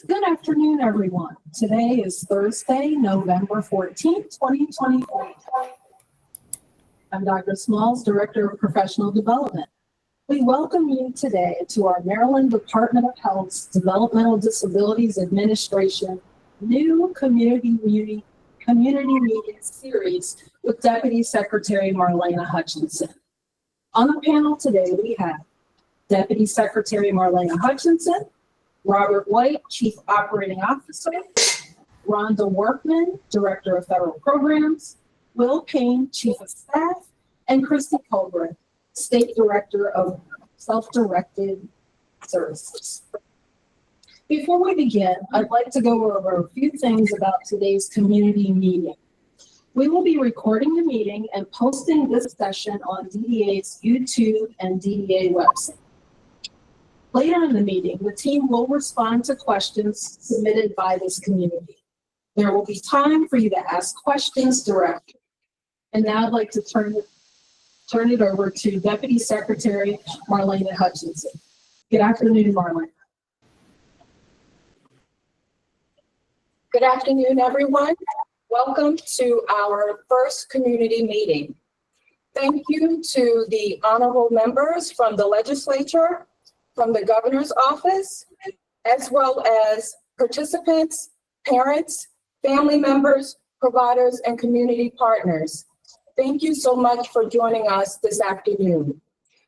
Good afternoon, everyone. Today is Thursday, November 14th, 2023. I'm Dr. Smalls, Director of Professional Development. We welcome you today to our Maryland Department of Health's Developmental Disabilities Administration new community meeting series with Deputy Secretary Marlena Hutchinson. On the panel today, we have Deputy Secretary Marlena Hutchinson, Robert White, Chief Operating Officer, Rhonda Workman, Director of Federal Programs, Will Kane, Chief of Staff, and Christy Colbert, State Director of Self-Directed Services. Before we begin, I'd like to go over a few things about today's community meeting. We will be recording the meeting and posting this session on DDA's YouTube and DDA website. Later in the meeting, the team will respond to questions submitted by this community. There will be time for you to ask questions directly. And now I'd like to turn it over to Deputy Secretary Marlena Hutchinson. Good afternoon, Marlena. Good afternoon, everyone. Welcome to our first community meeting. Thank you to the honorable members from the legislature, from the governor's office, as well as participants, parents, family members, providers, and community partners. Thank you so much for joining us this afternoon.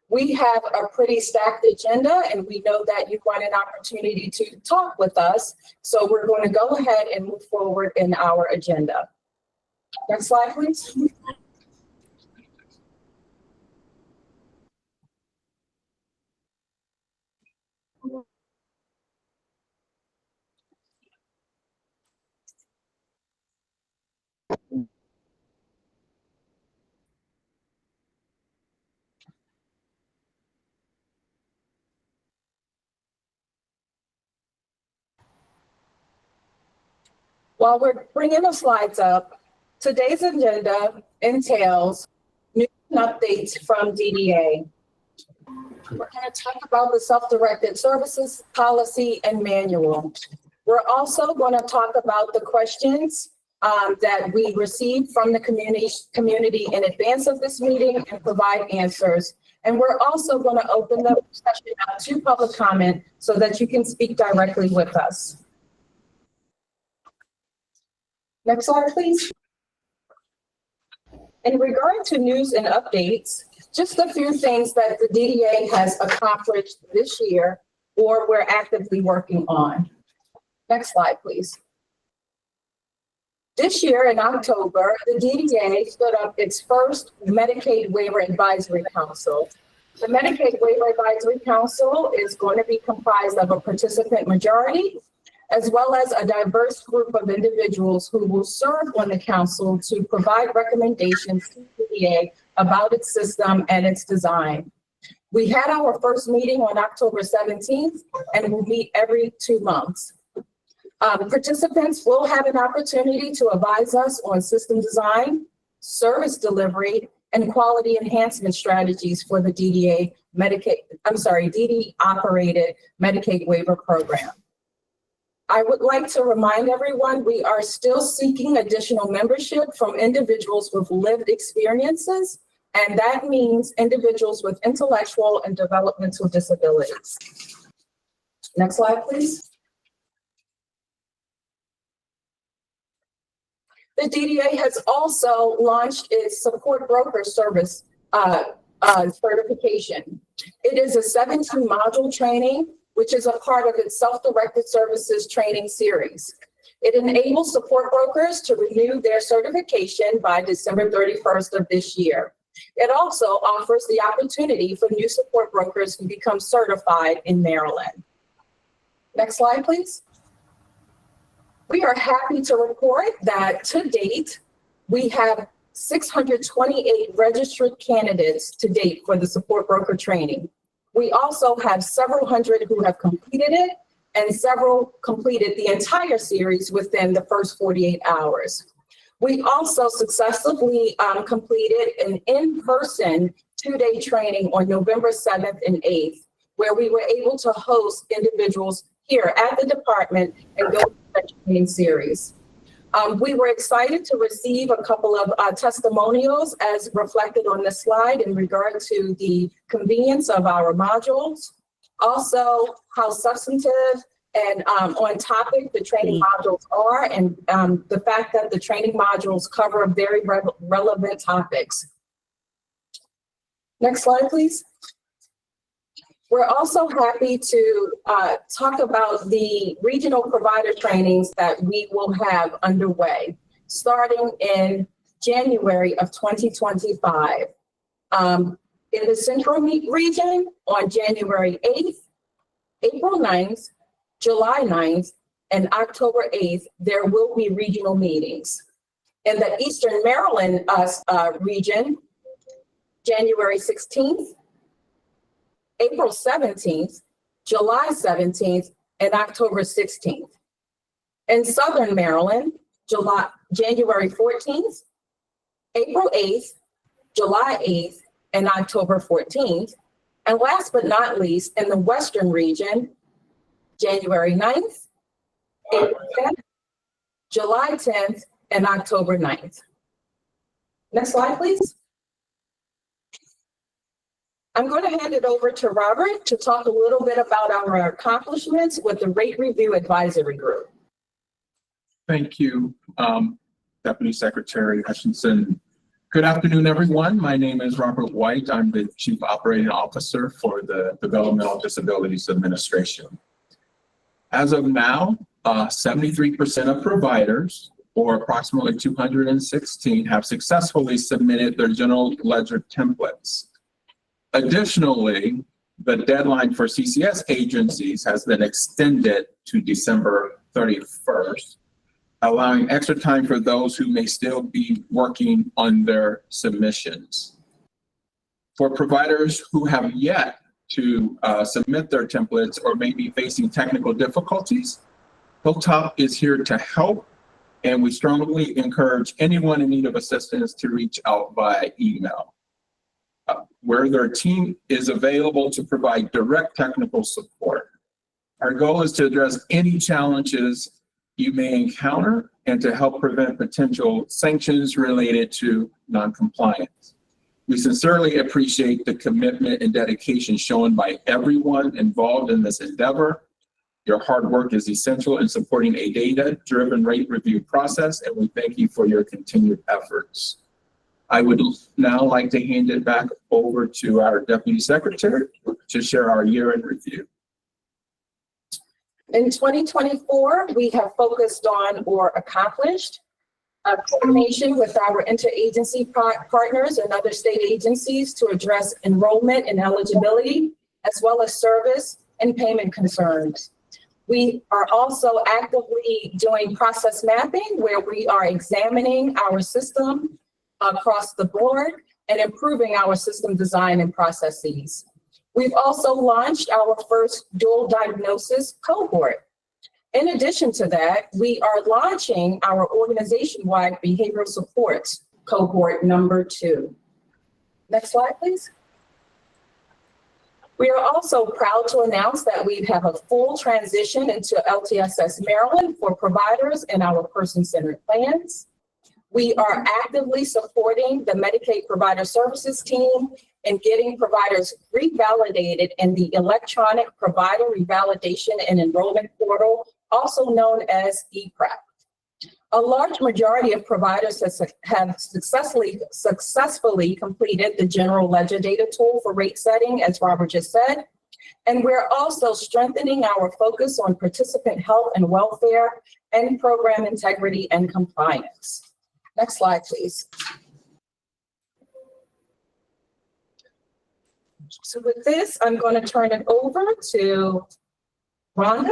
We have a pretty stacked agenda, and we know that you want an opportunity to talk with us, so we're going to go ahead and move forward in our agenda. Next slide, please. While we're bringing the slides up, today's agenda entails news and updates from DDA. We're going to talk about the self-directed services policy and manual. We're also going to talk about the questions that we received from the community in advance of this meeting and provide answers. And we're also going to open the session up to public comment so that you can speak directly with us. Next slide, please. In regard to news and updates, just a few things that the DDA has accomplished this year or we're actively working on. Next slide, please. This year in October, the DDA stood up its first Medicaid Waiver Advisory Council. The Medicaid Waiver Advisory Council is going to be comprised of a participant majority, as well as a diverse group of individuals who will serve on the council to provide recommendations to the DDA about its system and its design. We had our first meeting on October 17th, and we'll meet every 2 months. Participants will have an opportunity to advise us on system design, service delivery, and quality enhancement strategies for the DDA DD-operated Medicaid waiver program. I would like to remind everyone we are still seeking additional membership from individuals with lived experiences, and that means individuals with intellectual and developmental disabilities. Next slide, please. The DDA has also launched its support broker service certification. It is a 17-module training, which is a part of its self-directed services training series. It enables support brokers to renew their certification by December 31st of this year. It also offers the opportunity for new support brokers to become certified in Maryland. Next slide, please. We are happy to report that to date, we have 628 registered candidates to date for the support broker training. We also have several hundred who have completed it, and several completed the entire series within the first 48 hours. We also successfully completed an in-person 2-day training on November 7th and 8th, where we were able to host individuals here at the department and go through the training series. We were excited to receive a couple of testimonials as reflected on this slide in regard to the convenience of our modules, also how substantive and on topic the training modules are, and the fact that the training modules cover very relevant topics. Next slide, please. We're also happy to talk about the regional provider trainings that we will have underway starting in January of 2025. In the Central region on January 8th, April 9th, July 9th, and October 8th, there will be regional meetings. In the Eastern Maryland region, January 16th, April 17th, July 17th, and October 16th. In Southern Maryland, January 14th, April 8th, July 8th, and October 14th. And last but not least, in the Western region, January 9th, April 10th, July 10th, and October 9th. Next slide, please. I'm going to hand it over to Robert to talk a little bit about our accomplishments with the Rate Review Advisory Group. Thank you, Deputy Secretary Hutchinson. Good afternoon, everyone. My name is Robert White. I'm the Chief Operating Officer for the Developmental Disabilities Administration. As of now, 73% of providers, or approximately 216, have successfully submitted their general ledger templates. Additionally, the deadline for CCS agencies has been extended to December 31st, allowing extra time for those who may still be working on their submissions. For providers who have yet to submit their templates or may be facing technical difficulties, Hilltop is here to help, and we strongly encourage anyone in need of assistance to reach out via email, where their team is available to provide direct technical support. Our goal is to address any challenges you may encounter and to help prevent potential sanctions related to noncompliance. We sincerely appreciate the commitment and dedication shown by everyone involved in this endeavor. Your hard work is essential in supporting a data-driven rate review process, and we thank you for your continued efforts. I would now like to hand it back over to our Deputy Secretary to share our year-end review. In 2024, we have focused on or accomplished coordination with our interagency partners and other state agencies to address enrollment and eligibility, as well as service and payment concerns. We are also actively doing process mapping, where we are examining our system across the board and improving our system design and processes. We've also launched our first dual diagnosis cohort. In addition to that, we are launching our organization-wide behavioral supports cohort number 2. Next slide, please. We are also proud to announce that we have a full transition into LTSS Maryland for providers in our person-centered plans. We are actively supporting the Medicaid Provider Services team in getting providers revalidated in the Electronic Provider Revalidation and Enrollment Portal, also known as EPRAP. A large majority of providers have successfully completed the general ledger data tool for rate setting, as Robert just said. And we're also strengthening our focus on participant health and welfare and program integrity and compliance. Next slide, please. So with this, I'm going to turn it over to Rhonda.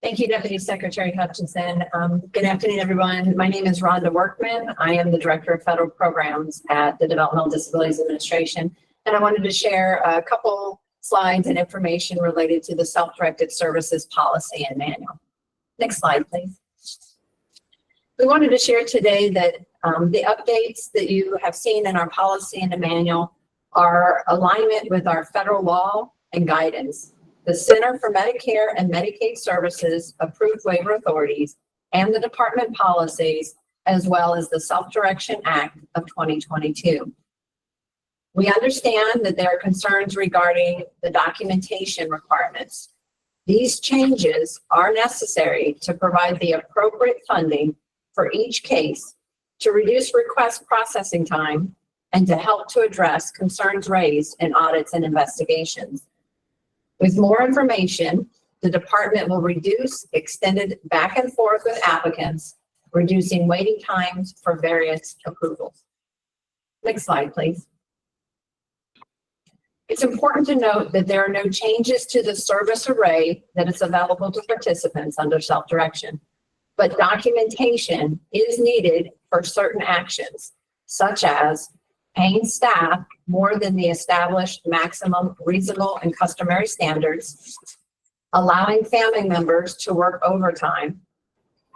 Thank you, Deputy Secretary Hutchinson. Good afternoon, everyone. My name is Rhonda Workman. I am the Director of Federal Programs at the Developmental Disabilities Administration, and I wanted to share a couple slides and information related to the Self-Directed Services Policy and Manual. Next slide, please. We wanted to share today that the updates that you have seen in our policy and the manual are alignment with our federal law and guidance. the Center for Medicare and Medicaid Services approved waiver authorities and the department policies, as well as the Self-Direction Act of 2022. We understand that there are concerns regarding the documentation requirements. These changes are necessary to provide the appropriate funding for each case, to reduce request processing time, and to help to address concerns raised in audits and investigations. With more information, the department will reduce extended back and forth with applicants, reducing waiting times for various approvals. Next slide, please. It's important to note that there are no changes to the service array that is available to participants under self-direction, but documentation is needed for certain actions, such as paying staff more than the established maximum reasonable and customary standards, allowing family members to work overtime,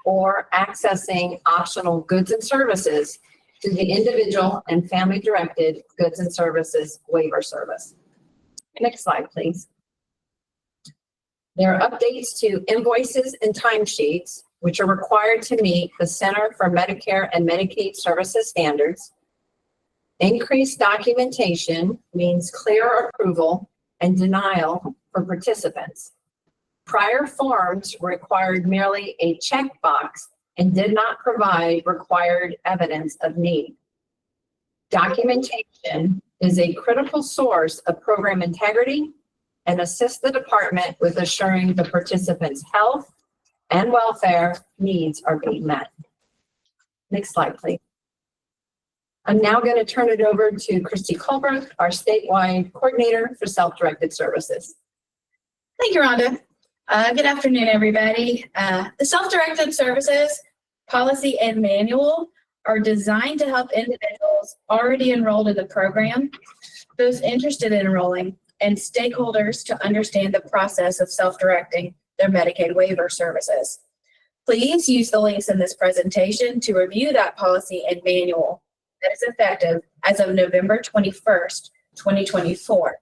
or accessing optional goods and services through the individual and family-directed goods and services waiver service. Next slide, please. There are updates to invoices and timesheets, which are required to meet the Center for Medicare and Medicaid Services standards. Increased documentation means clearer approval and denial for participants. Prior forms required merely a checkbox and did not provide required evidence of need. Documentation is a critical source of program integrity and assists the department with assuring the participants' health and welfare needs are being met. Next slide, please. I'm now going to turn it over to Christy Colbrook, our statewide coordinator for self-directed services. Thank you, Rhonda. Good afternoon, everybody. The self-directed services policy and manual are designed to help individuals already enrolled in the program, those interested in enrolling, and stakeholders to understand the process of self-directing their Medicaid waiver services. Please use the links in this presentation to review that policy and manual that is effective as of November 21st, 2024,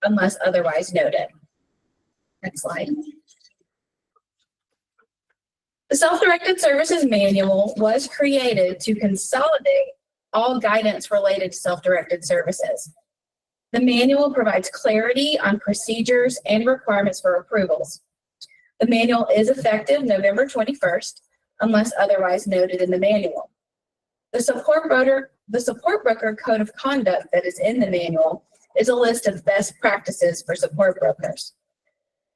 unless otherwise noted. Next slide. The Self-Directed Services Manual was created to consolidate all guidance related to self-directed services. The manual provides clarity on procedures and requirements for approvals. The manual is effective November 21st, unless otherwise noted in the manual. The support broker code of conduct that is in the manual is a list of best practices for support brokers.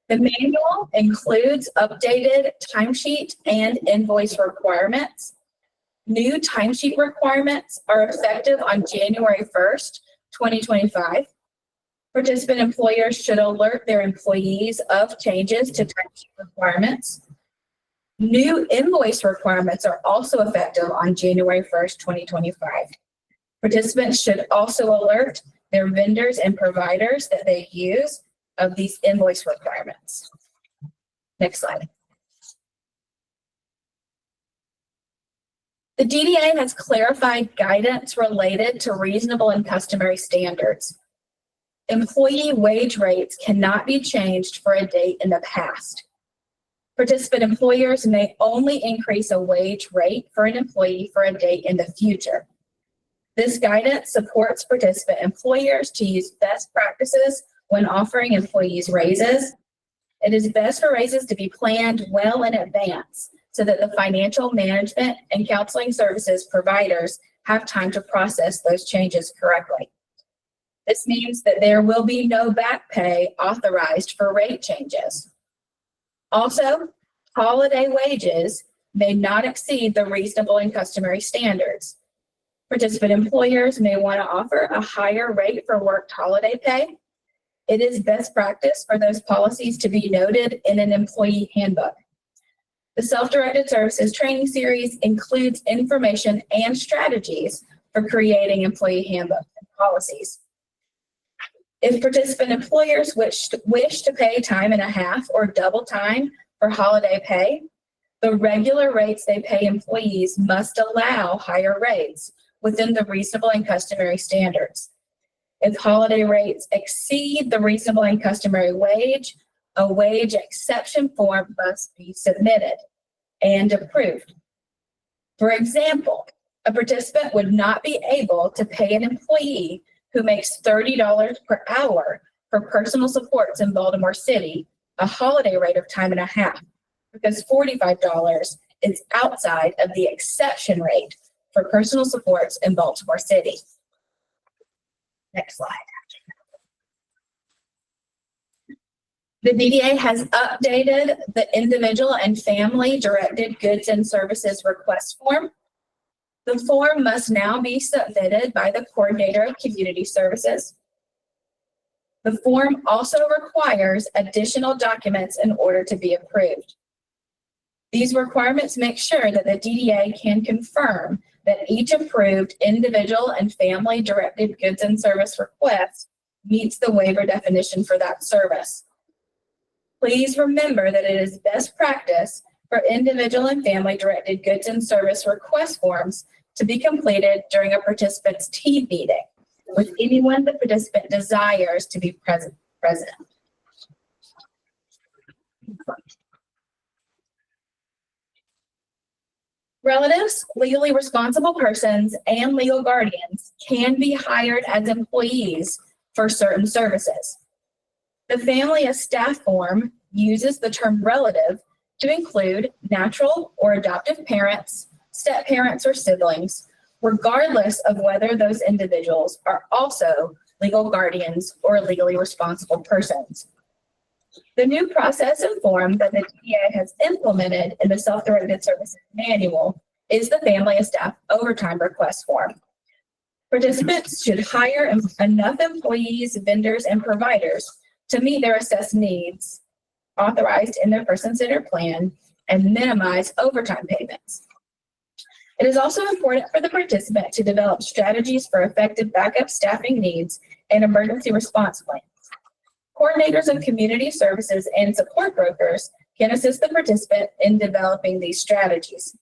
The manual includes updated timesheet and invoice requirements. New timesheet requirements are effective on January 1st, 2025. Participant employers should alert their employees of changes to timesheet requirements. New invoice requirements are also effective on January 1st, 2025. Participants should also alert their vendors and providers that they use of these invoice requirements. Next slide. The DDA has clarified guidance related to reasonable and customary standards. Employee wage rates cannot be changed for a date in the past. Participant employers may only increase a wage rate for an employee for a date in the future. This guidance supports participant employers to use best practices when offering employees raises. It is best for raises to be planned well in advance so that the financial management and counseling services providers have time to process those changes correctly. This means that there will be no back pay authorized for rate changes. Also, holiday wages may not exceed the reasonable and customary standards. Participant employers may want to offer a higher rate for worked holiday pay. It is best practice for those policies to be noted in an employee handbook. The Self-Directed Services Training Series includes information and strategies for creating employee handbooks and policies. If participant employers wish to pay time and a half or double time for holiday pay, the regular rates they pay employees must allow higher rates within the reasonable and customary standards. If holiday rates exceed the reasonable and customary wage, a wage exception form must be submitted and approved. For example, a participant would not be able to pay an employee who makes $30 per hour for personal supports in Baltimore City a holiday rate of time and a half, because $45 is outside of the exception rate for personal supports in Baltimore City. Next slide. The DDA has updated the individual and family directed goods and services request form. The form must now be submitted by the coordinator of community services. The form also requires additional documents in order to be approved. These requirements make sure that the DDA can confirm that each approved individual and family directed goods and service request meets the waiver definition for that service. Please remember that it is best practice for individual and family directed goods and service request forms to be completed during a participant's team meeting with anyone the participant desires to be present. Relatives, legally responsible persons, and legal guardians can be hired as employees for certain services. The family of staff form uses the term relative to include natural or adoptive parents, step-parents, or siblings, regardless of whether those individuals are also legal guardians or legally responsible persons. The new process and form that the DDA has implemented in the Self-Directed Services Manual is the Family of Staff Overtime Request Form. Participants should hire enough employees, vendors, and providers to meet their assessed needs authorized in their person-centered plan and minimize overtime payments. It is also important for the participant to develop strategies for effective backup staffing needs and emergency response plans. Coordinators of community services and support brokers can assist the participant in developing these strategies.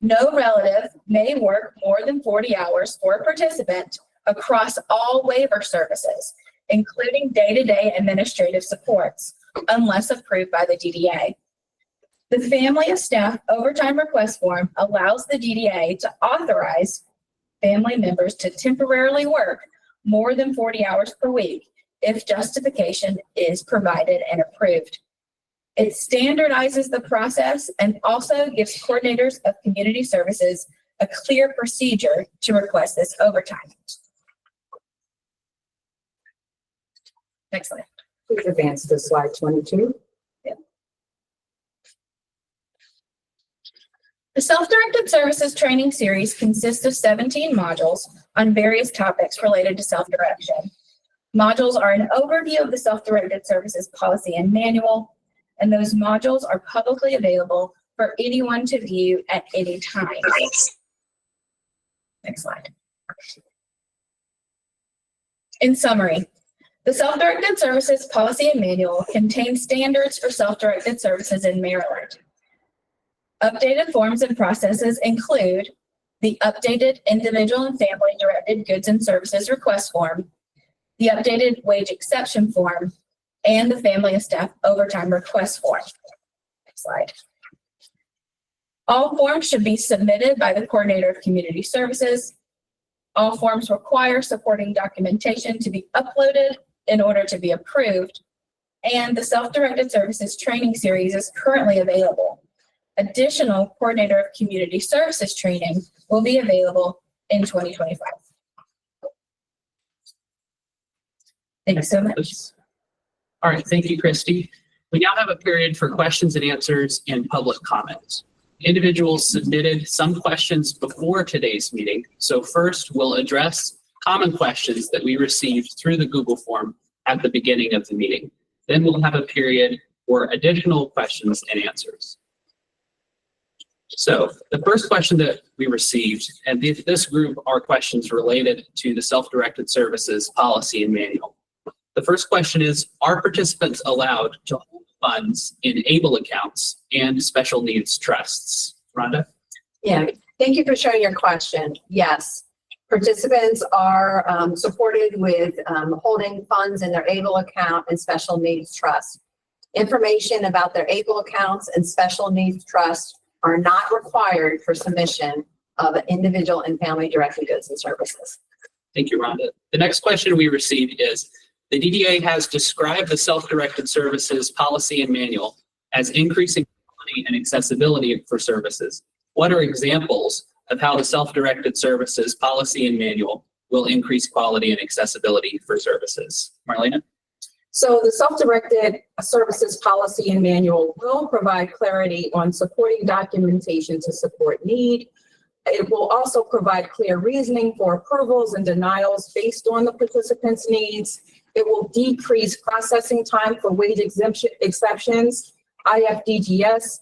No relative may work more than 40 hours for a participant across all waiver services, including day-to-day administrative supports, unless approved by the DDA. The Family of Staff Overtime Request Form allows the DDA to authorize family members to temporarily work more than 40 hours per week if justification is provided and approved. It standardizes the process and also gives coordinators of community services a clear procedure to request this overtime. Next slide. Please advance to slide 22. The Self-Directed Services Training Series consists of 17 modules on various topics related to self-direction. Modules are an overview of the Self-Directed Services Policy and Manual, and those modules are publicly available for anyone to view at any time. Next slide. In summary, the Self-Directed Services Policy and Manual contains standards for self-directed services in Maryland. Updated forms and processes include the updated individual and family directed goods and services request form, the updated wage exception form, and the Family of Staff Overtime Request Form. Next slide. All forms should be submitted by the coordinator of community services. All forms require supporting documentation to be uploaded in order to be approved, and the Self-Directed Services Training Series is currently available. Additional coordinator of community services training will be available in 2025. Thanks so much. All right, thank you, Christy. We now have a period for questions and answers and public comments. Individuals submitted some questions before today's meeting. So first, we'll address common questions that we received through the Google form at the beginning of the meeting. Then we'll have a period for additional questions and answers. So the first question that we received, and this group are questions related to the Self-Directed Services Policy and Manual. The first question is, are participants allowed to hold funds in ABLE accounts and special needs trusts? Rhonda? Yeah, thank you for sharing your question. Yes, participants are supported with holding funds in their ABLE account and special needs trust. Information about their ABLE accounts and special needs trust are not required for submission of individual and family directed goods and services. Thank you, Rhonda. The next question we received is, the DDA has described the self-directed services policy and manual as increasing quality and accessibility for services. What are examples of how the self-directed services policy and manual will increase quality and accessibility for services? Marlena? So the self-directed services policy and manual will provide clarity on supporting documentation to support need. It will also provide clear reasoning for approvals and denials based on the participants' needs. It will decrease processing time for wage exceptions, IFDGS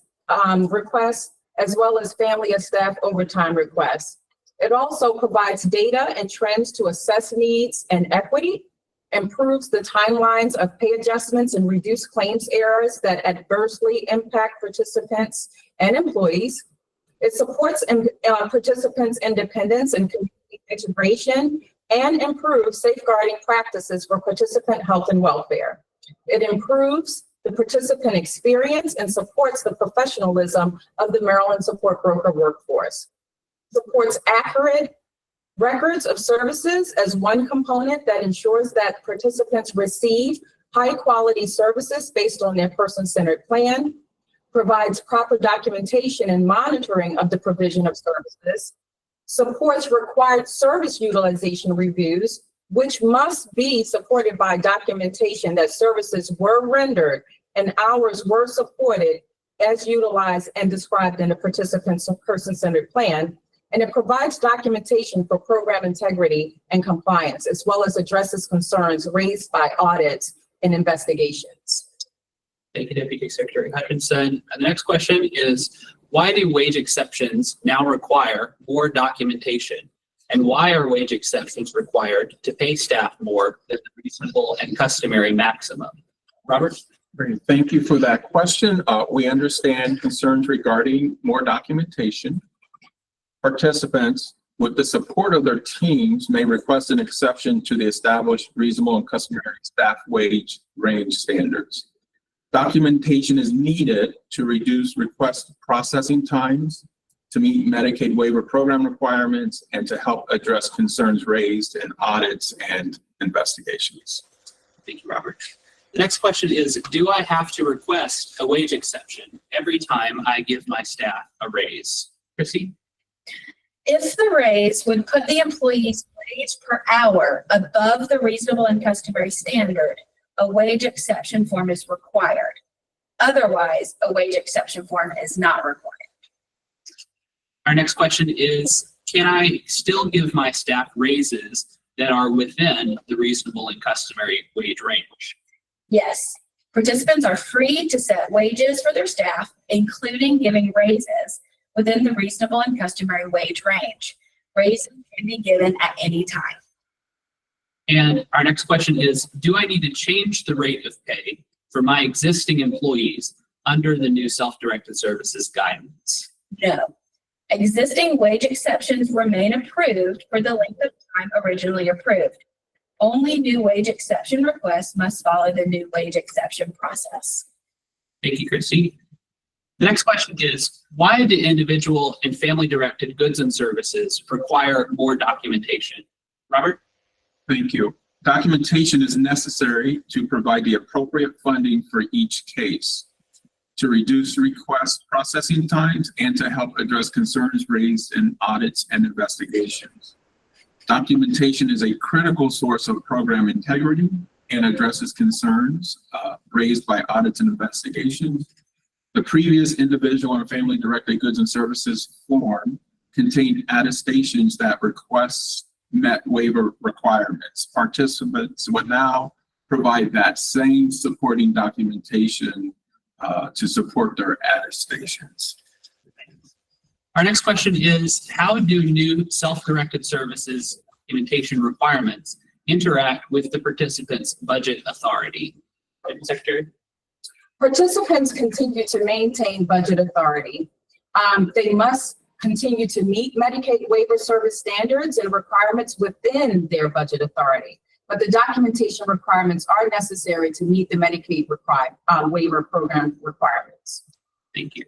requests, as well as family of staff overtime requests. It also provides data and trends to assess needs and equity, improves the timelines of pay adjustments and reduce claims errors that adversely impact participants and employees. It supports participants' independence and community integration and improves safeguarding practices for participant health and welfare. It improves the participant experience and supports the professionalism of the Maryland support broker workforce. Supports accurate records of services as one component that ensures that participants receive high-quality services based on their person-centered plan, provides proper documentation and monitoring of the provision of services, supports required service utilization reviews, which must be supported by documentation that services were rendered and hours were supported as utilized and described in the participant's person-centered plan. And it provides documentation for program integrity and compliance, as well as addresses concerns raised by audits and investigations. Thank you, Deputy Secretary Hutchinson. The next question is, why do wage exceptions now require more documentation? And why are wage exceptions required to pay staff more than the reasonable and customary maximum? Robert? Great. Thank you for that question. We understand concerns regarding more documentation. Participants, with the support of their teams, may request an exception to the established reasonable and customary staff wage range standards. Documentation is needed to reduce request processing times, to meet Medicaid waiver program requirements, and to help address concerns raised in audits and investigations. Thank you, Robert. The next question is, do I have to request a wage exception every time I give my staff a raise? Chrissy? If the raise would put the employee's wage per hour above the reasonable and customary standard, a wage exception form is required. Otherwise, a wage exception form is not required. Our next question is, can I still give my staff raises that are within the reasonable and customary wage range? Yes, participants are free to set wages for their staff, including giving raises within the reasonable and customary wage range. Raises can be given at any time. And our next question is, do I need to change the rate of pay for my existing employees under the new self-directed services guidance? No. Existing wage exceptions remain approved for the length of time originally approved. Only new wage exception requests must follow the new wage exception process. Thank you, Christy. The next question is, why do individual and family-directed goods and services require more documentation? Robert? Thank you. Documentation is necessary to provide the appropriate funding for each case, to reduce request processing times, and to help address concerns raised in audits and investigations. Documentation is a critical source of program integrity and addresses concerns raised by audits and investigations. The previous individual and family-directed goods and services form contained attestations that requests met waiver requirements. Participants would now provide that same supporting documentation to support their attestations. Our next question is, how do new self-directed services documentation requirements interact with the participant's budget authority? Secretary? Participants continue to maintain budget authority. They must continue to meet Medicaid waiver service standards and requirements within their budget authority. but the documentation requirements are necessary to meet the Medicaid waiver program requirements. Thank you.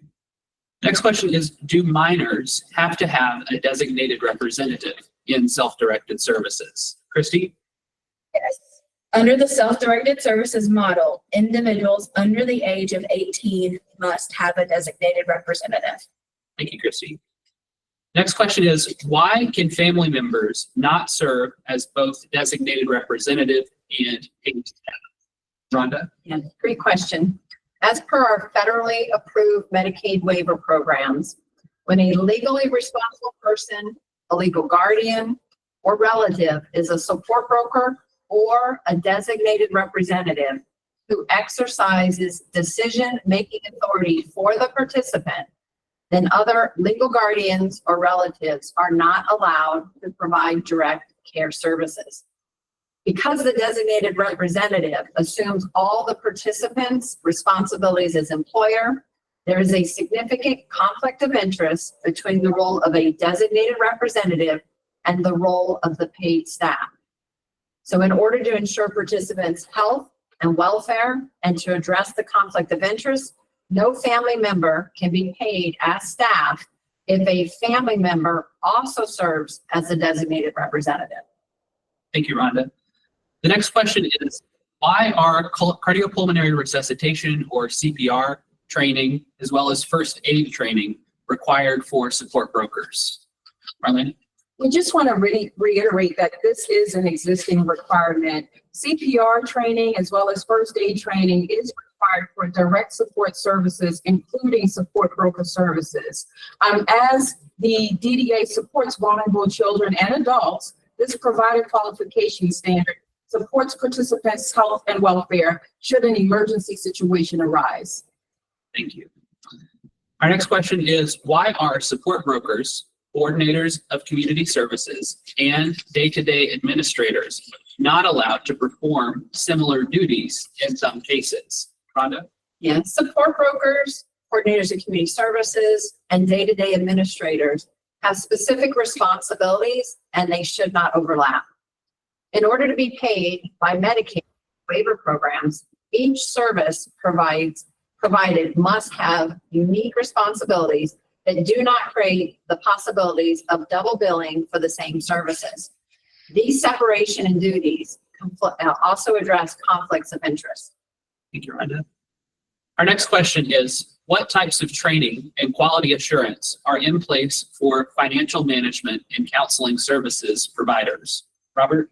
Next question is, do minors have to have a designated representative in self-directed services? Christy? Yes. Under the self-directed services model, individuals under the age of 18 must have a designated representative. Thank you, Christy. Next question is, why can family members not serve as both designated representative and paid staff? Rhonda? Yeah, great question. As per our federally approved Medicaid waiver programs, when a legally responsible person, a legal guardian, or relative is a support broker or a designated representative who exercises decision-making authority for the participant, then other legal guardians or relatives are not allowed to provide direct care services. Because the designated representative assumes all the participants' responsibilities as employer, there is a significant conflict of interest between the role of a designated representative and the role of the paid staff. So in order to ensure participants' health and welfare and to address the conflict of interest, no family member can be paid as staff if a family member also serves as a designated representative. Thank you, Rhonda. The next question is, why are cardiopulmonary resuscitation or CPR training, as well as first aid training, required for support brokers? Marlene? We just want to really reiterate that this is an existing requirement. CPR training as well as first aid training is required for direct support services, including support broker services. As the DDA supports vulnerable children and adults, this provider qualification standard supports participants' health and welfare should an emergency situation arise. Thank you. Our next question is, why are support brokers, coordinators of community services, and day-to-day administrators not allowed to perform similar duties in some cases? Rhonda? Yes, support brokers, coordinators of community services, and day-to-day administrators have specific responsibilities and they should not overlap. In order to be paid by Medicaid waiver programs, each service provided must have unique responsibilities that do not create the possibilities of double billing for the same services. These separation in duties also address conflicts of interest. Thank you, Rhonda. Our next question is, what types of training and quality assurance are in place for financial management and counseling services providers? Robert?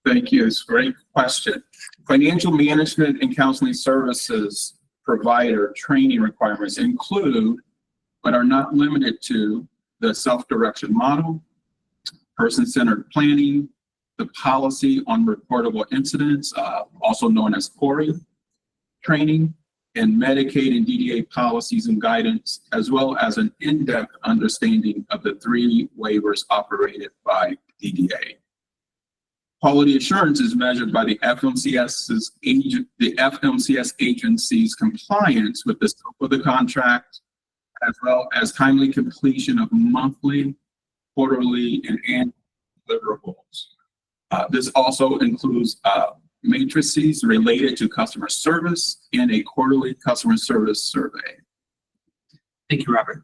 Thank you. It's a great question. Financial management and counseling services provider training requirements include, but are not limited to, the self-direction model, person-centered planning, the policy on reportable incidents, also known as PORI, training, and Medicaid and DDA policies and guidance, as well as an in-depth understanding of the 3 waivers operated by DDA. Quality assurance is measured by the FMCS agency's compliance with the scope of the contract, as well as timely completion of monthly, quarterly, and annual deliverables. This also includes matrices related to customer service and a quarterly customer service survey. Thank you, Robert.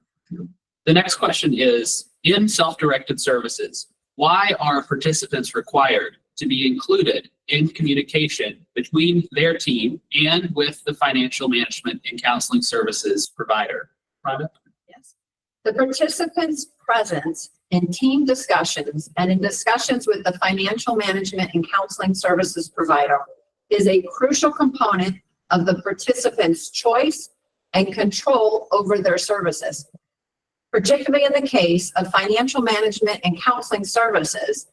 The next question is, in self-directed services, why are participants required to be included in communication between their team and with the financial management and counseling services provider? Rhonda? Yes. The participants' presence in team discussions and in discussions with the financial management and counseling services provider is a crucial component of the participants' choice and control over their services. Particularly in the case of financial management and counseling services,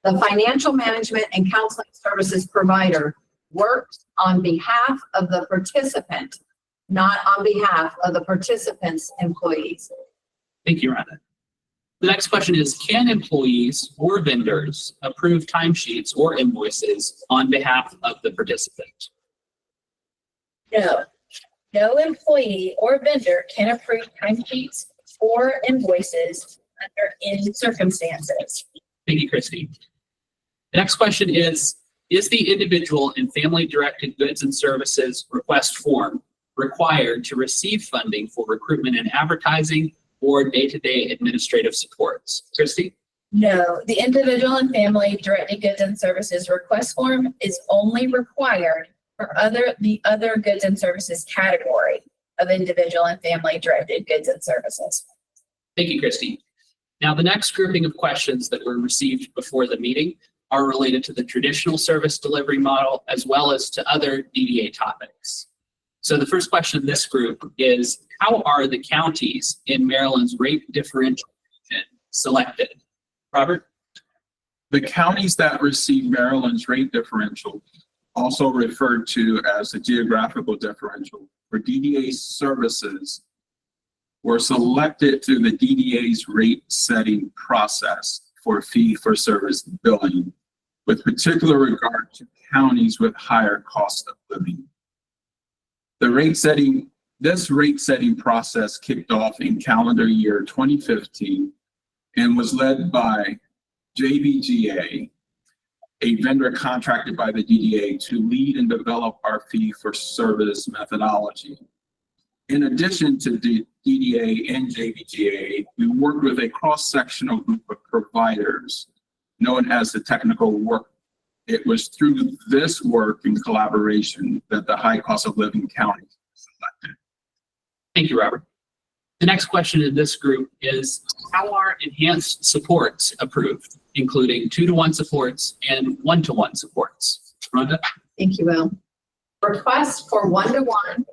the financial management and counseling services provider works on behalf of the participant, not on behalf of the participant's employees. Thank you, Rhonda. The next question is, can employees or vendors approve timesheets or invoices on behalf of the participant? No. No employee or vendor can approve timesheets or invoices under any circumstances. Thank you, Christy. The next question is, Is the individual and family-directed goods and services request form required to receive funding for recruitment and advertising or day-to-day administrative supports? Christy? No, the individual and family directed goods and services request form is only required for the other goods and services category of individual and family directed goods and services. Thank you, Christy. Now, the next grouping of questions that were received before the meeting are related to the traditional service delivery model as well as to other DDA topics. So the first question in this group is, how are the counties in Maryland's rate differential region selected? Robert? The counties that receive Maryland's rate differential, also referred to as the geographical differential for DDA services, were selected through the DDA's rate setting process for fee-for-service billing, with particular regard to counties with higher cost of living. This rate setting process kicked off in calendar year 2015 and was led by JVGA, a vendor contracted by the DDA to lead and develop our fee-for-service methodology. In addition to the DDA and JVGA, we worked with a cross-sectional group of providers known as the technical work. It was through this work and collaboration that the high cost of living counties were selected. Thank you, Robert. The next question in this group is, how are enhanced supports approved, including 2-to-1 supports and 1-to-1 supports? Rhonda? Thank you, Will. Requests for 1-to-1,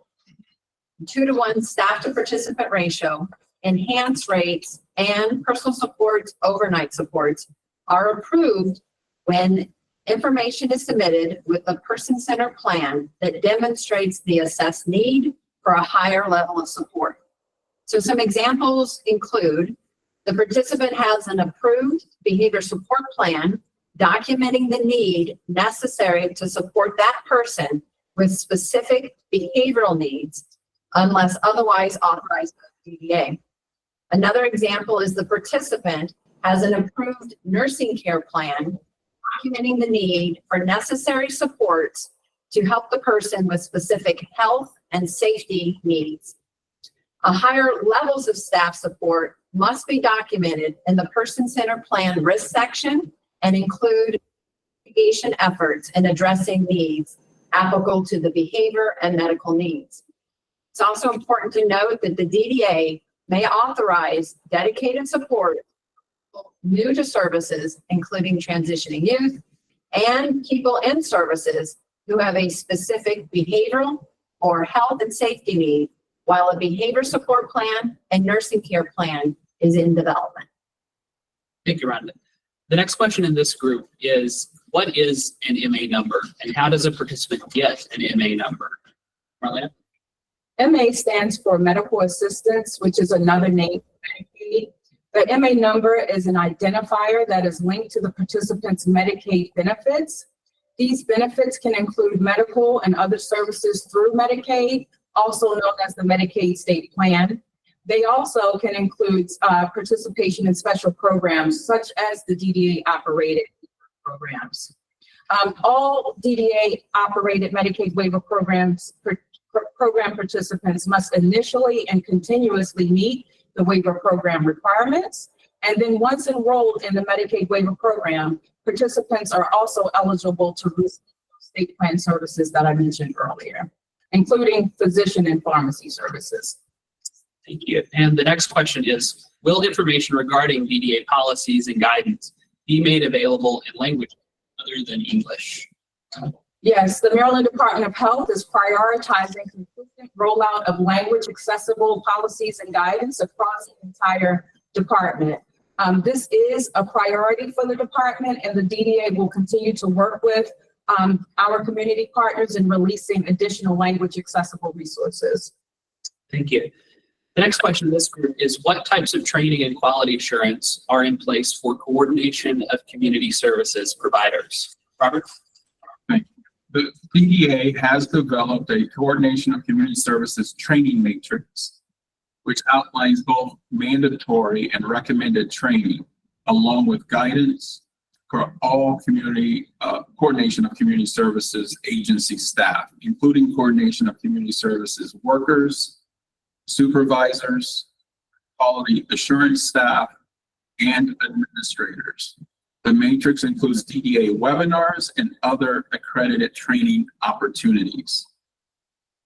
2-to-1 staff to participant ratio, enhanced rates, and personal supports, overnight supports are approved when information is submitted with a person-centered plan that demonstrates the assessed need for a higher level of support. So some examples include the participant has an approved behavior support plan documenting the need necessary to support that person with specific behavioral needs unless otherwise authorized by the DDA. Another example is the participant has an approved nursing care plan documenting the need for necessary supports to help the person with specific health and safety needs. A higher levels of staff support must be documented in the person-centered plan risk section and include mitigation efforts in addressing needs applicable to the behavior and medical needs. It's also important to note that the DDA may authorize dedicated support new to services, including transitioning youth and people in services who have a specific behavioral or health and safety need, while a behavior support plan and nursing care plan is in development. Thank you, Rhonda. The next question in this group is, what is an MA number and how does a participant get an MA number? Marlena? MA stands for medical assistance, which is another name for Medicaid. The MA number is an identifier that is linked to the participant's Medicaid benefits. These benefits can include medical and other services through Medicaid, also known as the Medicaid state plan. They also can include participation in special programs such as the DDA operated programs. All DDA operated Medicaid waiver programs, program participants must initially and continuously meet the waiver program requirements. And then once enrolled in the Medicaid waiver program, participants are also eligible to receive state plan services that I mentioned earlier, including physician and pharmacy services. Thank you. And the next question is, will information regarding DDA policies and guidance be made available in language other than English? Yes, the Maryland Department of Health is prioritizing consistent rollout of language accessible policies and guidance across the entire department. This is a priority for the department, and the DDA will continue to work with our community partners in releasing additional language accessible resources. Thank you. The next question in this group is, what types of training and quality assurance are in place for coordination of community services providers? Robert? The DDA has developed a coordination of community services training matrix, which outlines both mandatory and recommended training, along with guidance, for all community, coordination of community services agency staff, including coordination of community services workers, supervisors, quality assurance staff, and administrators. The matrix includes DDA webinars and other accredited training opportunities.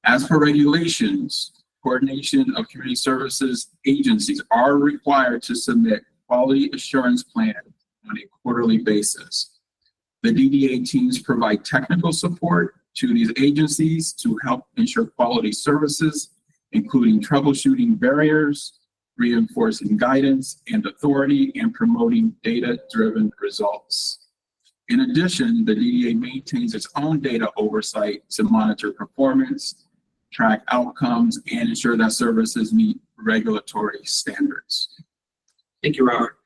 As per regulations, coordination of community services agencies are required to submit quality assurance plan on a quarterly basis. The DDA teams provide technical support to these agencies to help ensure quality services, including troubleshooting barriers, reinforcing guidance and authority, and promoting data-driven results. In addition, the DDA maintains its own data oversight to monitor performance, track outcomes, and ensure that services meet regulatory standards. Thank you, Robert.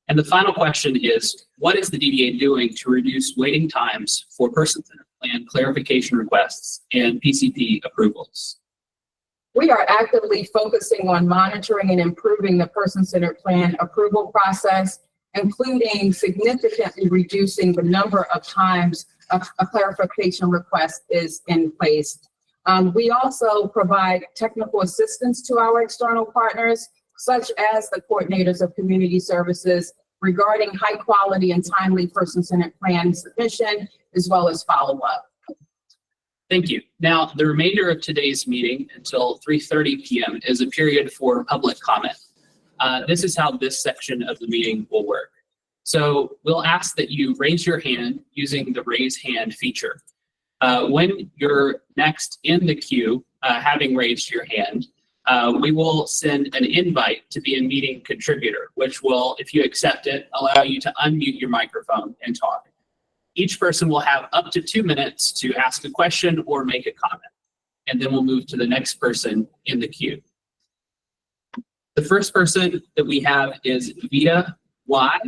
And the final question is, what is the DDA doing to reduce waiting times for person-centered plan clarification requests and PCP approvals? We are actively focusing on monitoring and improving the person-centered plan approval process, including significantly reducing the number of times a clarification request is in place. We also provide technical assistance to our external partners, such as the coordinators of community services, regarding high quality and timely person-centered plan submission, as well as follow-up. Thank you. Now, the remainder of today's meeting until 3:30 p.m. is a period for public comment. This is how this section of the meeting will work. So we'll ask that you raise your hand using the raise hand feature. When you're next in the queue, having raised your hand, we will send an invite to be a meeting contributor, which will, if you accept it, allow you to unmute your microphone and talk. Each person will have up to 2 minutes to ask a question or make a comment, and then we'll move to the next person in the queue. The first person that we have is Vita Y.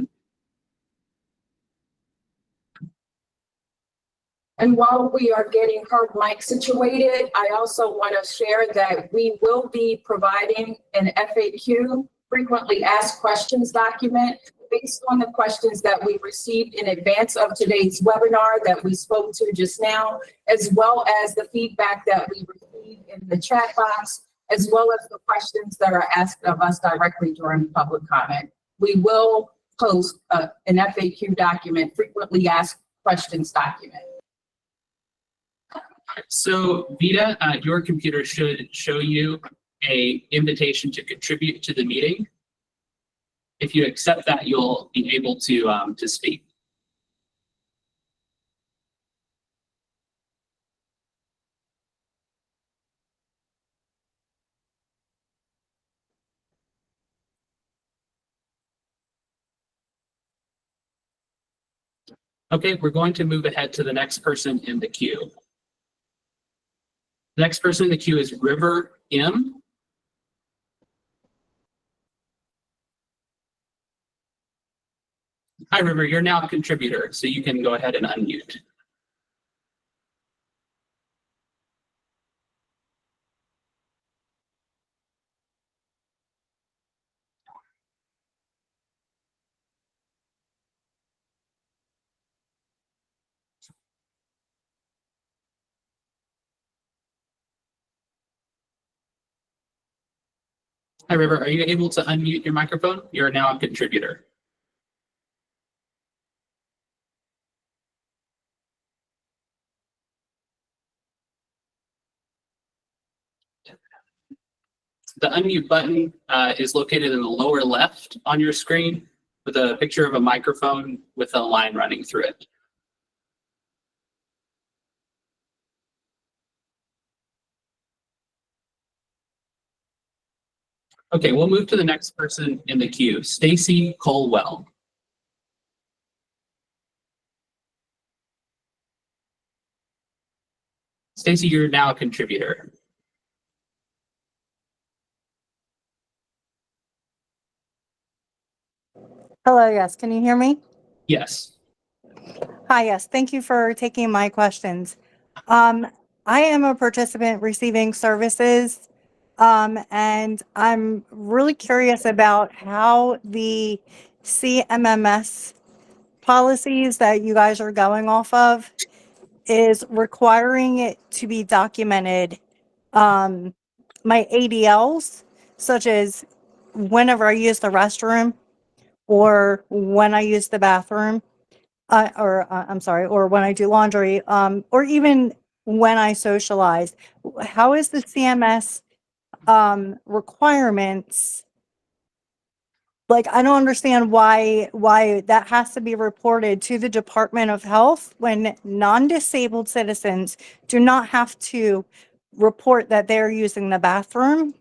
And while we are getting her mic situated, I also want to share that we will be providing an FAQ, frequently asked questions document, based on the questions that we received in advance of today's webinar that we spoke to just now, as well as the feedback that we received in the chat box, as well as the questions that are asked of us directly during public comment. We will post an FAQ document, frequently asked questions document. So Vita, your computer should show you an invitation to contribute to the meeting. If you accept that, you'll be able to speak. Okay, we're going to move ahead to the next person in the queue. The next person in the queue is River M. Hi, River, you're now a contributor, so you can go ahead and unmute. Hi, River, are you able to unmute your microphone? You're now a contributor. The unmute button is located in the lower left on your screen with a picture of a microphone with a line running through it. Okay, we'll move to the next person in the queue, Stacy Colwell. Stacy, you're now a contributor. Hello, yes. Can you hear me? Yes. Hi, yes. Thank you for taking my questions. I am a participant receiving services, and I'm really curious about how the CMMS policies that you guys are going off of is requiring it to be documented. My ADLs, such as whenever I use the restroom or when I use the bathroom, I'm sorry, or when I do laundry, or even when I socialize. How is the CMS requirements? Like, I don't understand why that has to be reported to the Department of Health when non-disabled citizens do not have to report that they're using the bathroom.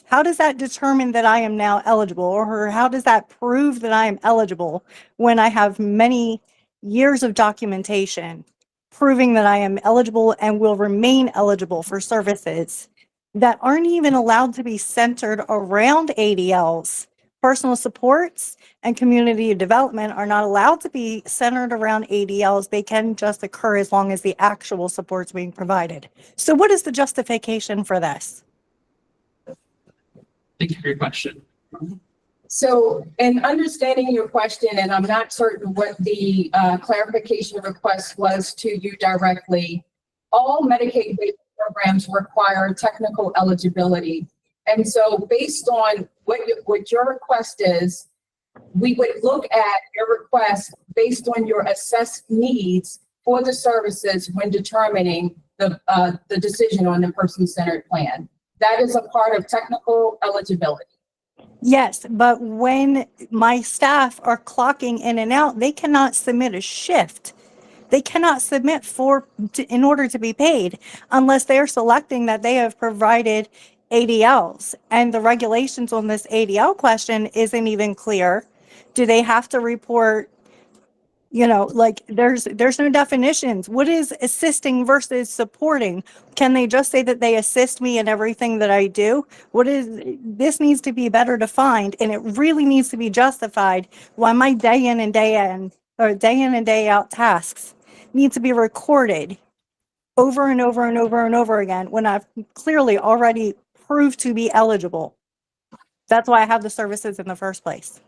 How does that determine that I am now eligible, or how does that prove that I am eligible when I have many years of documentation proving that I am eligible and will remain eligible for services that aren't even allowed to be centered around ADLs? Personal supports and community development are not allowed to be centered around ADLs. They can just occur as long as the actual support's being provided. So what is the justification for this? Thank you for your question. So in understanding your question, and I'm not certain what the clarification request was to you directly, all Medicaid-based programs require technical eligibility. And so based on what your request is, we would look at your request based on your assessed needs for the services when determining the decision on the person-centered plan. That is a part of technical eligibility. Yes, but when my staff are clocking in and out, they cannot submit a shift. They cannot submit in order to be paid unless they're selecting that they have provided ADLs. And the regulations on this ADL question isn't even clear. Do they have to report, like there's no definitions. What is assisting versus supporting? Can they just say that they assist me in everything that I do? This needs to be better defined, and it really needs to be justified why my day in and day out tasks need to be recorded over and over and over and over again when I've clearly already proved to be eligible. That's why I have the services in the first place.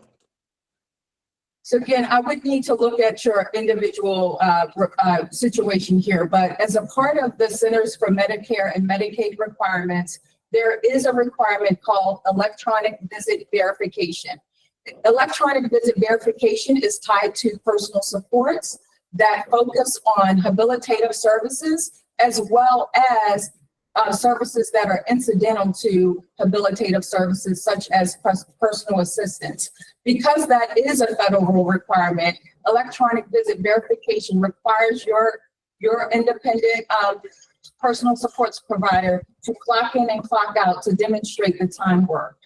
So again, I would need to look at your individual situation here, but as a part of the Centers for Medicare and Medicaid requirements, there is a requirement called electronic visit verification. Electronic visit verification is tied to personal supports that focus on habilitative services, as well as services that are incidental to habilitative services, such as personal assistance. Because that is a federal requirement, electronic visit verification requires your independent personal supports provider to clock in and clock out to demonstrate the time worked.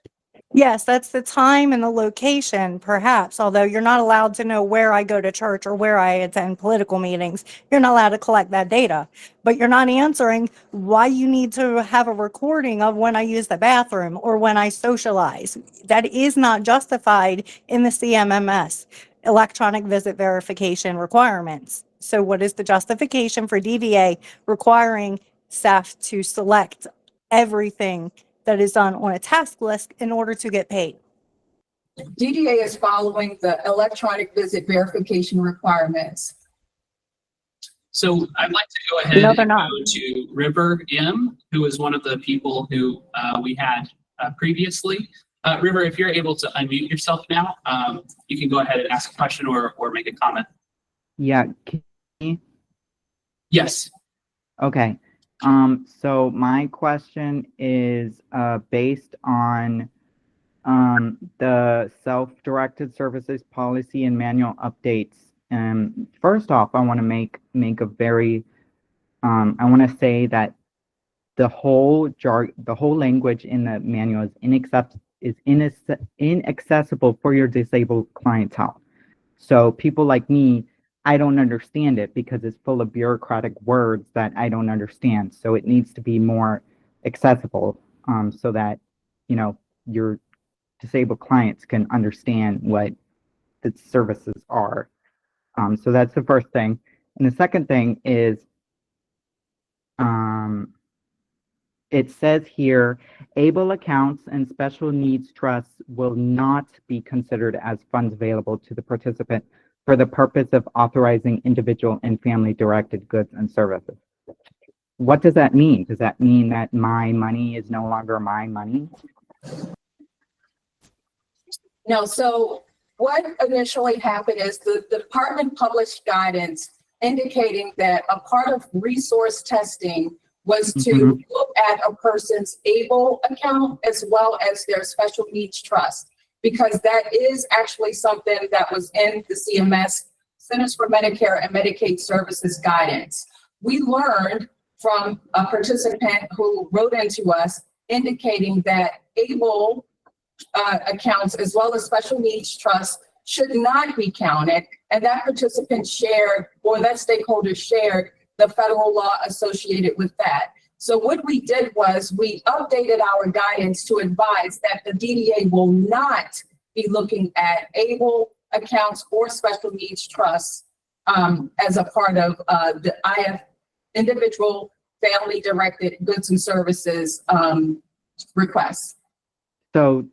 Yes, that's the time and the location, perhaps, although you're not allowed to know where I go to church or where I attend political meetings. You're not allowed to collect that data, but you're not answering why you need to have a recording of when I use the bathroom or when I socialize. That is not justified in the CMMS, electronic visit verification requirements. So what is the justification for DDA requiring staff to select everything that is done on a task list in order to get paid? DDA is following the electronic visit verification requirements. So I'd like to go ahead No, and they're go not. to River M, who is one of the people who we had previously. River, if you're able to unmute yourself now, you can go ahead and ask a question or make a comment. Yeah. Can you? Yes. Okay. So my question is based on the self-directed services policy and manual updates. First off, I want to make a very I want to say that the whole language in the manual is inaccessible for your disabled clientele. So people like me, I don't understand it because it's full of bureaucratic words that I don't understand. So it needs to be more accessible so that, your disabled clients can understand what the services are. So that's the first thing. And the second thing is it says here, able accounts and special needs trusts will not be considered as funds available to the participant for the purpose of authorizing individual and family-directed goods and services. What does that mean? Does that mean that my money is no longer my money? No, so what initially happened is the department published guidance indicating that a part of resource testing was to Mhm. look at a person's ABLE account as well as their special needs trust, because that is actually something that was in the CMS, Centers for Medicare and Medicaid Services guidance. We learned from a participant who wrote into us indicating that ABLE accounts as well as special needs trusts should not be counted. And that participant shared, or that stakeholder shared, the federal law associated with that. So what we did was we updated our guidance to advise that the DDA will not be looking at ABLE accounts or special needs trusts as a part of the IF individual family directed goods and services requests. So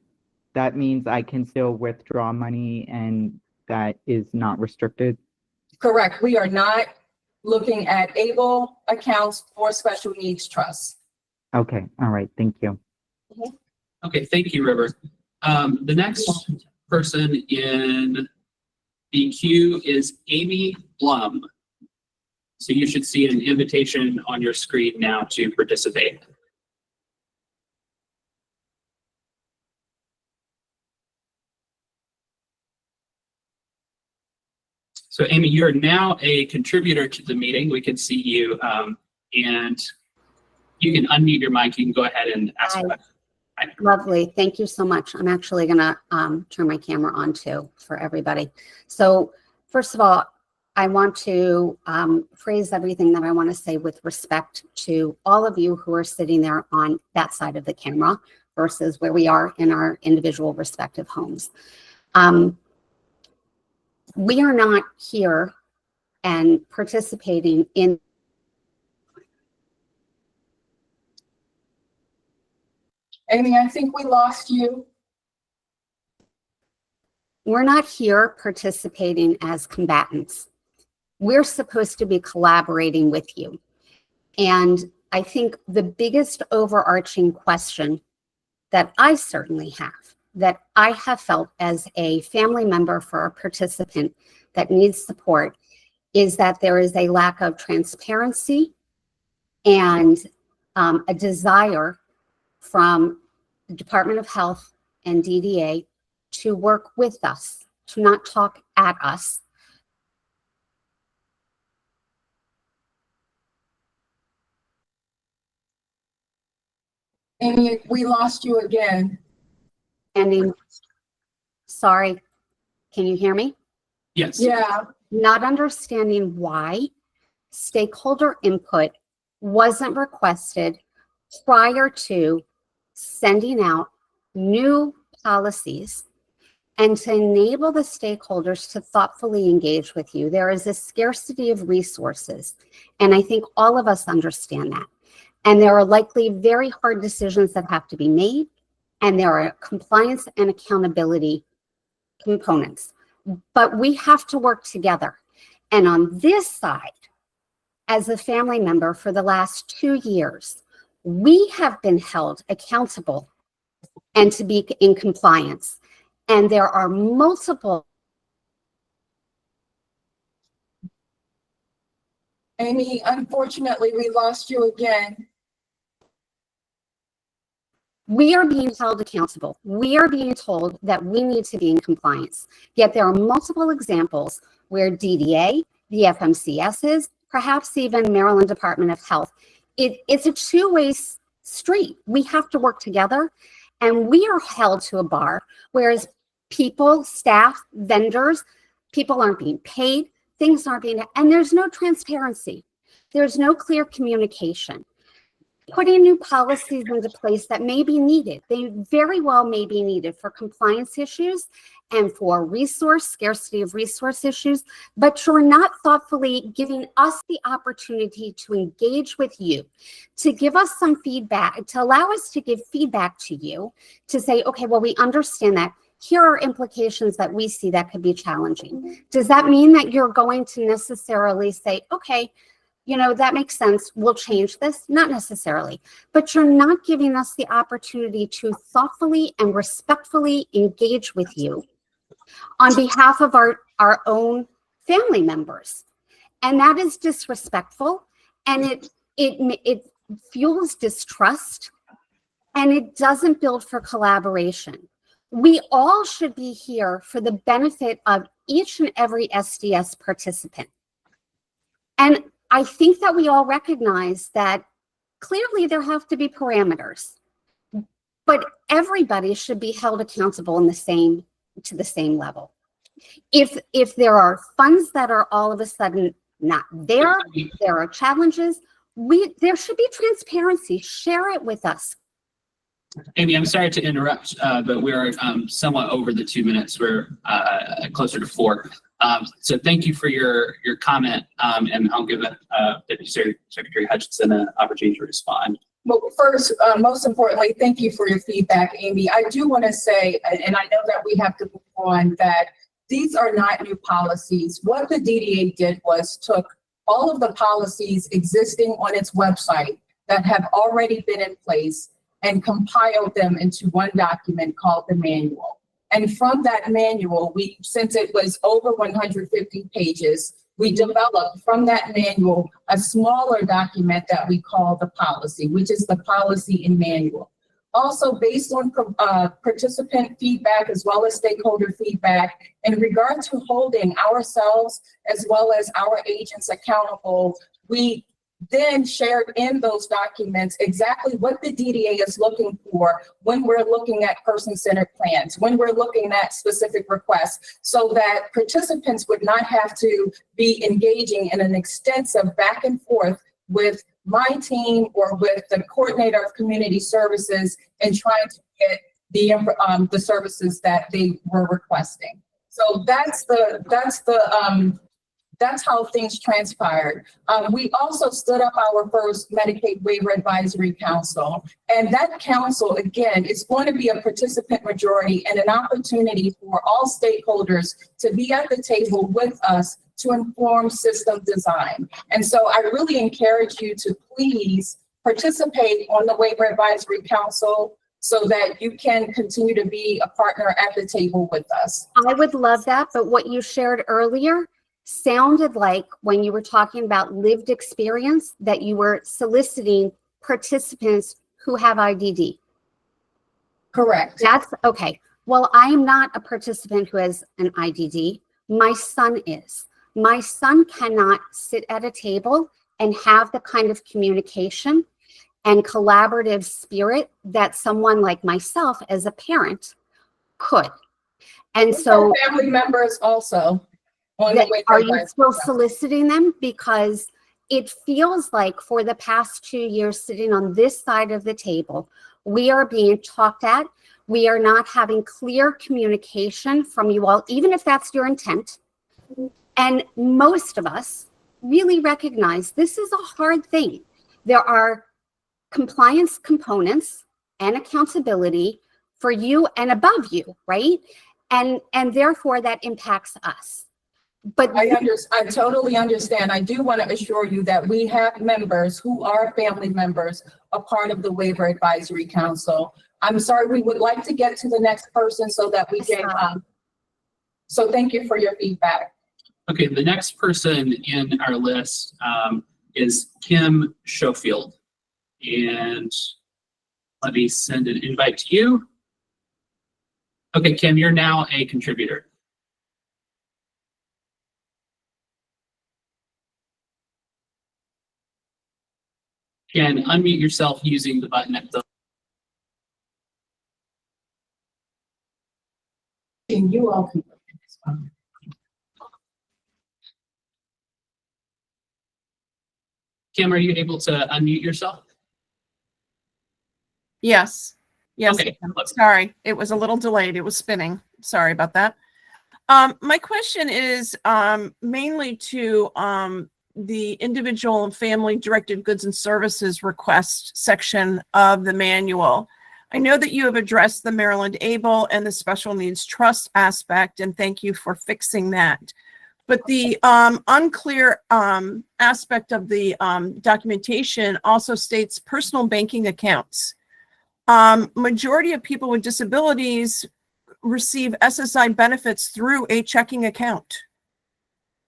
that means I can still withdraw money and that is not restricted? Correct. We are not looking at ABLE accounts or special needs trusts. Okay, all right, thank you. Okay, thank you, River. The next person in the queue is Amy Blum. So you should see an invitation on your screen now to participate. So Amy, you're now a contributor to the meeting. We can see you and you can unmute your mic. You can go ahead and ask a question. Lovely. Thank you so much. I'm actually going to turn my camera on too for everybody. So first of all, I want to phrase everything that I want to say with respect to all of you who are sitting there on that side of the camera versus where we are in our individual respective homes. We are not here and participating in Amy, I think we lost you. We're not here participating as combatants. We're supposed to be collaborating with you. And I think the biggest overarching question that I certainly have, that I have felt as a family member for a participant that needs support, is that there is a lack of transparency and a desire from the Department of Health and DDA to work with us, to not talk at us. Amy, we lost you again. And sorry, can you hear me? Yes. Yeah. Not understanding why stakeholder input wasn't requested prior to sending out new policies and to enable the stakeholders to thoughtfully engage with you. There is a scarcity of resources, and I think all of us understand that. And there are likely very hard decisions that have to be made, and there are compliance and accountability components. But we have to work together. And on this side, as a family member for the last 2 years, we have been held accountable and to be in compliance. And there are multiple. Amy, unfortunately, we lost you again. We are being held accountable. We are being told that we need to be in compliance. Yet there are multiple examples where DDA, the FMCSs, perhaps even Maryland Department of Health, it's a two-way street. We have to work together, and we are held to a bar, whereas people, staff, vendors, people aren't being paid, things aren't being, and there's no transparency. There's no clear communication. Putting new policies into place that may be needed. They very well may be needed for compliance issues and for scarcity of resource issues, but you're not thoughtfully giving us the opportunity to engage with you, to give us some feedback, to allow us to give feedback to you, to say, okay, well, we understand that here are implications that we see that could be challenging. Does that mean that you're going to necessarily say, okay, you know, that makes sense, we'll change this? Not necessarily, but you're not giving us the opportunity to thoughtfully and respectfully engage with you on behalf of our own family members. And that is disrespectful, and it fuels distrust, and it doesn't build for collaboration. We all should be here for the benefit of each and every SDS participant. And I think that we all recognize that clearly there have to be parameters, but everybody should be held accountable to the same level. If there are funds that are all of a sudden not there are challenges, there should be transparency. Share it with us. Amy, I'm sorry to interrupt, but we're somewhat over the 2 minutes. We're closer to 4. So thank you for your comment, and I'll give Deputy Secretary Hutchinson an opportunity to respond. Well, first, most importantly, thank you for your feedback, Amy. I do want to say, and I know that we have to move on, that these are not new policies. What the DDA did was took all of the policies existing on its website that have already been in place and compiled them into one document called the manual. And from that manual, since it was over 150 pages, we developed from that manual a smaller document that we call the policy, which is the policy and manual. Also, based on participant feedback as well as stakeholder feedback in regard to holding ourselves as well as our agents accountable, we then shared in those documents exactly what the DDA is looking for when we're looking at person-centered plans, when we're looking at specific requests, so that participants would not have to be engaging in an extensive back and forth with my team or with the coordinator of community services and trying to get the services that they were requesting. So that's how things transpired. We also stood up our first Medicaid Waiver Advisory Council. And that council, again, is going to be a participant majority and an opportunity for all stakeholders to be at the table with us to inform system design. And so I really encourage you to please participate on the Waiver Advisory Council so that you can continue to be a partner at the table with us. I would love that, but what you shared earlier sounded like, when you were talking about lived experience, that you were soliciting participants who have IDD. Correct. That's okay. Well, I am not a participant who has an IDD. My son is. My son cannot sit at a table and have the kind of communication and collaborative spirit that someone like myself as a parent could. And so family members also. Are you still soliciting them? Because it feels like for the past 2 years sitting on this side of the table, we are being talked at. We are not having clear communication from you all, even if that's your intent. And most of us really recognize this is a hard thing. There are compliance components and accountability for you and above you, right? And therefore that impacts us. But I totally understand. I do want to assure you that we have members who are family members, a part of the Waiver Advisory Council. I'm sorry, we would like to get to the next person so that we can, so thank you for your feedback. Okay, the next person in our list is Kim Schofield. And let me send an invite to you. Okay, Kim, you're now a contributor. You can unmute yourself using the button at the. And you all can. Kim, are you able to unmute yourself? Yes. Yes. Okay. Sorry, it was a little delayed. It was spinning. Sorry about that. My question is mainly to the individual and family directed goods and services request section of the manual. I know that you have addressed the Maryland Able and the Special Needs Trust aspect, and thank you for fixing that. But the unclear aspect of the documentation also states personal banking accounts. Majority of people with disabilities receive SSI benefits through a checking account.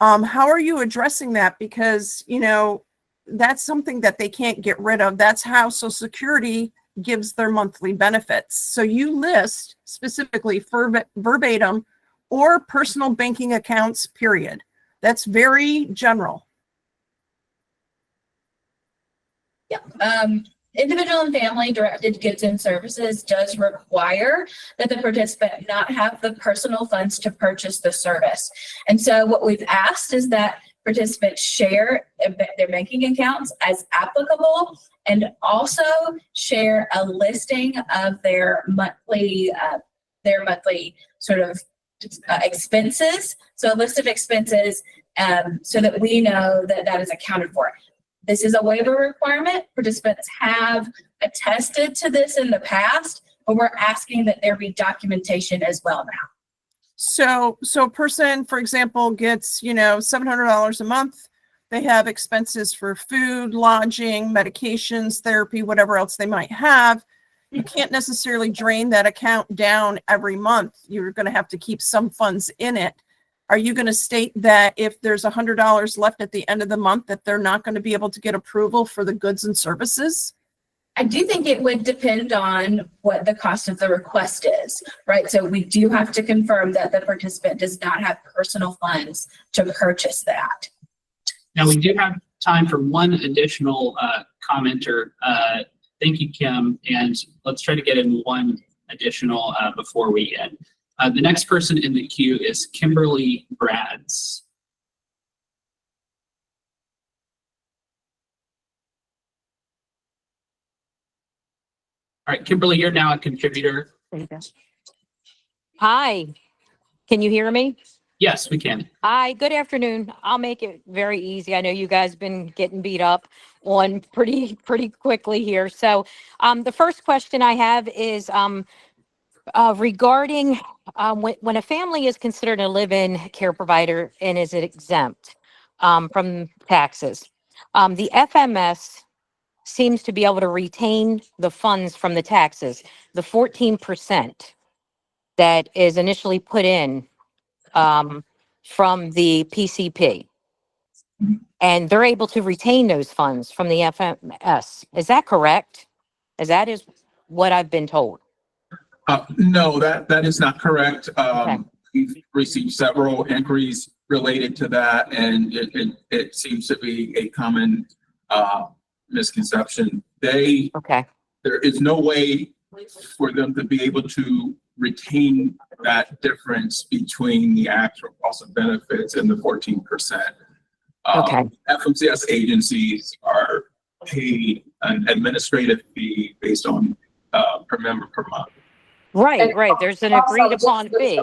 How are you addressing that? Because, you know, that's something that they can't get rid of. That's how Social Security gives their monthly benefits. So you list specifically for verbatim or personal banking accounts, period. That's very general. Yeah. Individual and family directed goods and services does require that the participant not have the personal funds to purchase the service. And so what we've asked is that participants share their banking accounts as applicable, and also share a listing of their monthly sort of expenses. So a list of expenses, so that we know that that is accounted for. This is a waiver requirement. Participants have attested to this in the past, but we're asking that there be documentation as well now. So a person, for example, gets, you know, $700 a month. They have expenses for food, lodging, medications, therapy, whatever else they might have. You can't necessarily drain that account down every month. You're going to have to keep some funds in it. Are you going to state that if there's $100 left at the end of the month, that they're not going to be able to get approval for the goods and services? I do think it would depend on what the cost of the request is, right? So we do have to confirm that the participant does not have personal funds to purchase that. Now, we do have time for one additional commenter. Thank you, Kim. And let's try to get in one additional before we end. The next person in the queue is Kimberly Brads. All right, Kimberly, you're now a contributor. There you go. Hi, can you hear me? Yes, we can. Hi, good afternoon. I'll make it very easy. I know you guys been getting beat up on pretty quickly here. So the first question I have is regarding when a family is considered a live-in care provider and is it exempt from taxes. The FMS seems to be able to retain the funds from the taxes, the 14% that is initially put in from the PCP. And they're able to retain those funds from the FMS. Is that correct? That is what I've been told. No, that is not correct. We've received several inquiries related to that, and it seems to be a common misconception. There is no way for them to be able to retain that difference between the actual cost of benefits and the 14%. FMCS agencies are paid an administrative fee based on per member per month. Right. There's an agreed upon fee.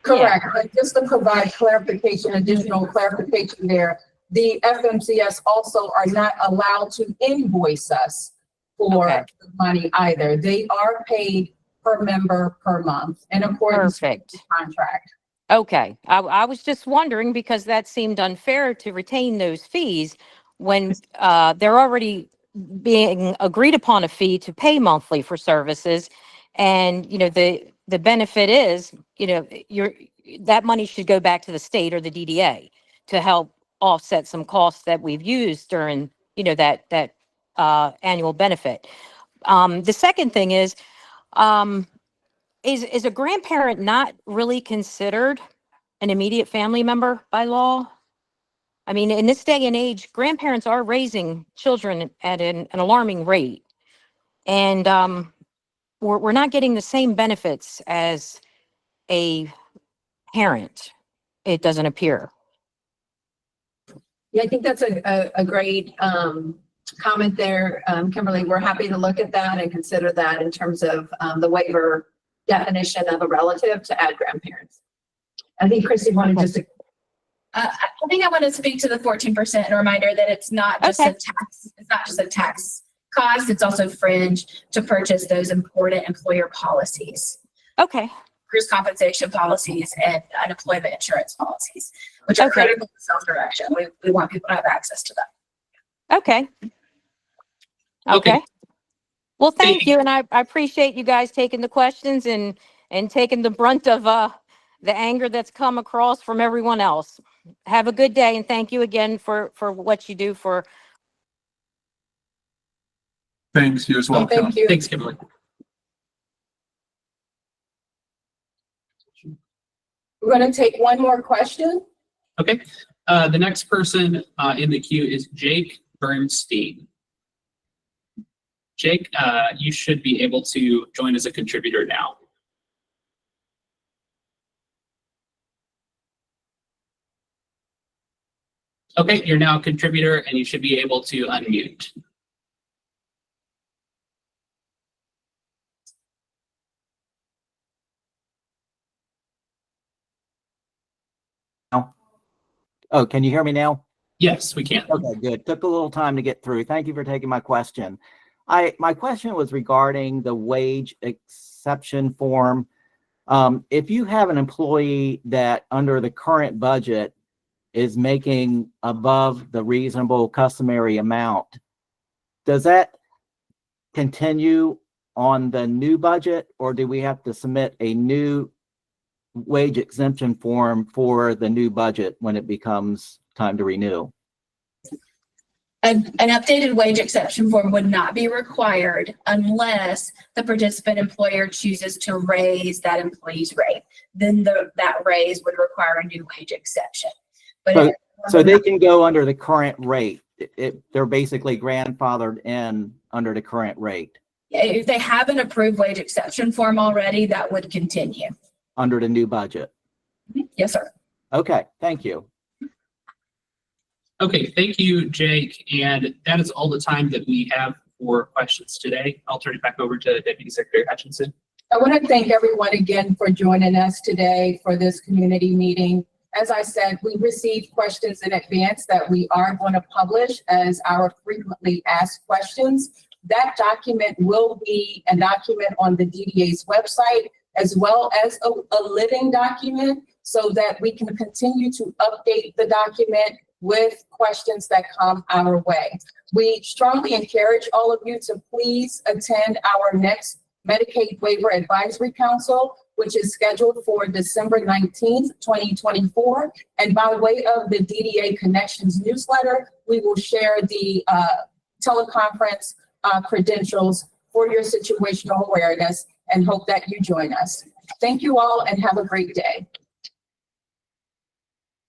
Correct. But just to provide additional clarification there, the FMCS also are not allowed to invoice us for the money either. They are paid per member per month in accordance with the contract. Okay. I was just wondering because that seemed unfair to retain those fees when they're already being agreed upon a fee to pay monthly for services. And, you know, the benefit is, you know, that money should go back to the state or the DDA to help offset some costs that we've used during, you know, that annual benefit. The second thing is a grandparent not really considered an immediate family member by law? I mean, in this day and age, grandparents are raising children at an alarming rate. And we're not getting the same benefits as a parent, it doesn't appear. Yeah, I think that's a great comment there, Kimberly. We're happy to look at that and consider that in terms of the waiver definition of a relative to add grandparents. I think Christy wanted just to. I think I want to speak to the 14% and a reminder that it's not just a tax. It's not just a tax cost. It's also fringe to purchase those important employer policies, Okay, cruise compensation policies, and unemployment insurance policies, which are Okay. critical to self-direction. We want people to have access to them. okay. Okay. Okay. Well, thank Thank you, and I appreciate you guys taking the questions and taking the brunt of the anger that's come across from everyone else. Have a good day, and thank you again for what you do for. Thanks, you as well, Kim. Thank you. Thanks, Kimberly. We're going to take one more question. Okay, the next person in the queue is Jake Bernstein. Jake, you should be able to join as a contributor now. Okay, you're now a contributor and you should be able to unmute. Oh, can you hear me now? Yes, we can. Okay, good. Took a little time to get through. Thank you for taking my question. My question was regarding the wage exception form. If you have an employee that under the current budget is making above the reasonable customary amount, does that continue on the new budget, or do we have to submit a new wage exemption form for the new budget when it becomes time to renew? An updated wage exception form would not be required unless the participant employer chooses to raise that employee's rate. Then that raise would require a new wage exception. But So they can go under the current rate. They're basically grandfathered in under the current rate if they have an approved wage exception form already, that would continue. under the new budget. Yes, sir. Okay, thank you. Okay, thank you, Jake. And that is all the time that we have for questions today. I'll turn it back over to Deputy Secretary Hutchinson. I want to thank everyone again for joining us today for this community meeting. As I said, we received questions in advance that we are going to publish as our frequently asked questions. That document will be a document on the DDA's website, as well as a living document, so that we can continue to update the document with questions that come our way. We strongly encourage all of you to please attend our next Medicaid Waiver Advisory Council, which is scheduled for December 19th, 2024. And by way of the DDA Connections newsletter, we will share the teleconference credentials for your situational awareness, and hope that you join us. Thank you all and have a great day.